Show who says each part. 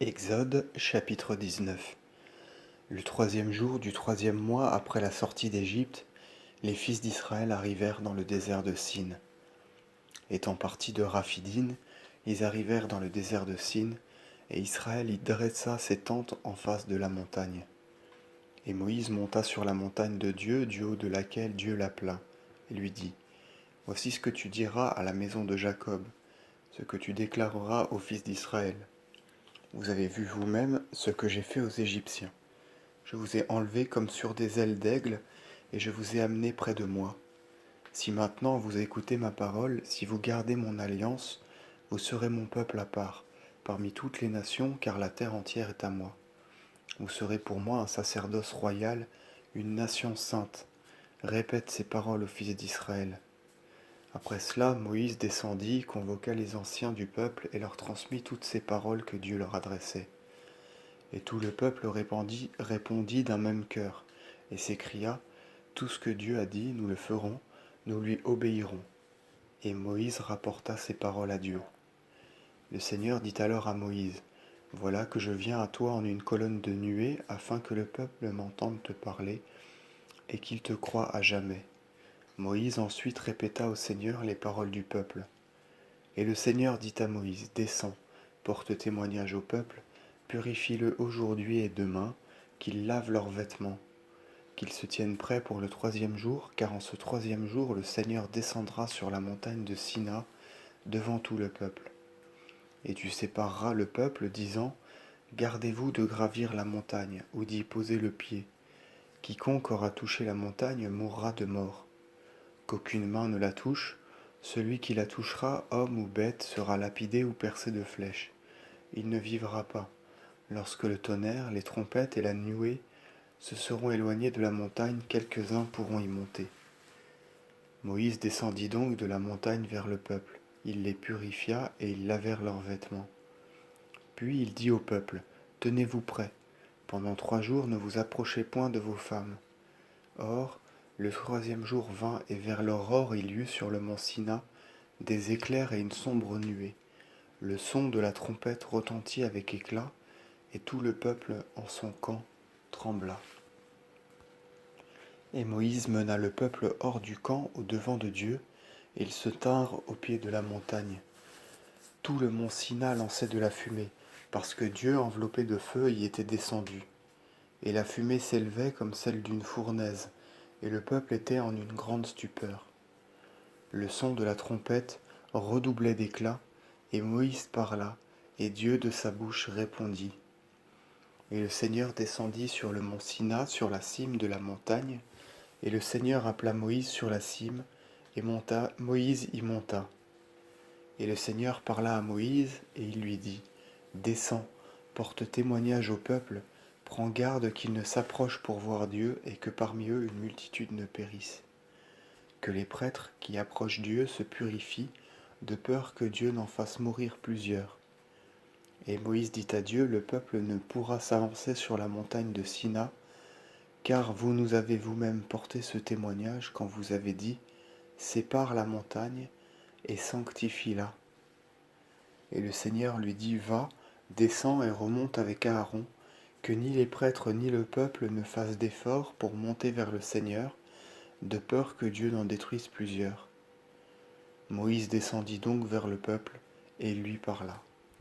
Speaker 1: Exode chapitre 19. Le troisième jour du troisième mois après la sortie d'Égypte, les fils d'Israël arrivèrent dans le désert de Sin. Étant partis de Raphidim, ils arrivèrent dans le désert de Sin, et Israël y dressa ses tentes en face de la montagne. Et Moïse monta sur la montagne de Dieu, du haut de laquelle Dieu l'appela, et lui dit, Voici ce que tu diras à la maison de Jacob, ce que tu déclareras aux fils d'Israël. Vous avez vu vous-même ce que j'ai fait aux Égyptiens. Je vous ai enlevés comme sur des ailes d'aigle, et je vous ai amenés près de moi. Si maintenant vous écoutez ma parole, si vous gardez mon alliance, vous serez mon peuple à part, parmi toutes les nations, car la terre entière est à moi. Vous serez pour moi un sacerdoce royal, une nation sainte. Répète ces paroles aux fils d'Israël. Après cela, Moïse descendit, convoqua les anciens du peuple et leur transmit toutes ces paroles que Dieu leur adressait. Et tout le peuple répondit d'un même cœur, et s'écria, Tout ce que Dieu a dit, nous le ferons, nous lui obéirons. Et Moïse rapporta ces paroles à Dieu. Le Seigneur dit alors à Moïse, Voilà que je viens à toi en une colonne de nuée, afin que le peuple m'entende te parler, et qu'il te croie à jamais. Moïse ensuite répéta au Seigneur les paroles du peuple. Et le Seigneur dit à Moïse, Descends, porte témoignage au peuple, purifie-le aujourd'hui et demain, qu'ils lavent leurs vêtements, qu'ils se tiennent prêts pour le troisième jour, car en ce troisième jour le Seigneur descendra sur la montagne de Sina devant tout le peuple. Et tu sépareras le peuple, disant, Gardez-vous de gravir la montagne, ou d'y poser le pied. Quiconque aura touché la montagne mourra de mort. Qu'aucune main ne la touche, celui qui la touchera, homme ou bête, sera lapidé ou percé de flèches. Il ne vivra pas. Lorsque le tonnerre, les trompettes et la nuée se seront éloignés de la montagne, quelques-uns pourront y monter. Moïse descendit donc de la montagne vers le peuple. Il les purifia et ils lavèrent leurs vêtements. Puis il dit au peuple, Tenez-vous prêts. Pendant 3 jours ne vous approchez point de vos femmes. Or, le troisième jour vint et vers l'aurore il y eut sur le mont Sina des éclairs et une sombre nuée. Le son de la trompette retentit avec éclat, et tout le peuple en son camp trembla. Et Moïse mena le peuple hors du camp au devant de Dieu, et ils se tinrent au pied de la montagne. Tout le mont Sina lançait de la fumée, parce que Dieu, enveloppé de feu, y était descendu. Et la fumée s'élevait comme celle d'une fournaise, et le peuple était en une grande stupeur. Le son de la trompette redoublait d'éclat, et Moïse parla, et Dieu de sa bouche répondit. Et le Seigneur descendit sur le mont Sina, sur la cime de la montagne, et le Seigneur appela Moïse sur la cime, et Moïse y monta. Et le Seigneur parla à Moïse, et il lui dit, Descends, porte témoignage au peuple, prends garde qu'ils ne s'approchent pour voir Dieu, et que parmi eux une multitude ne périsse. Que les prêtres qui approchent Dieu se purifient, de peur que Dieu n'en fasse mourir plusieurs. Et Moïse dit à Dieu, Le peuple ne pourra s'avancer sur la montagne de Sina, car vous nous avez vous-même porté ce témoignage quand vous avez dit, Sépare la montagne et sanctifie-la. Et le Seigneur lui dit, Va, descends et remonte avec Aaron, que ni les prêtres ni le peuple ne fassent d'efforts pour monter vers le Seigneur, de peur que Dieu n'en détruise plusieurs. Moïse descendit donc vers le peuple et lui parla.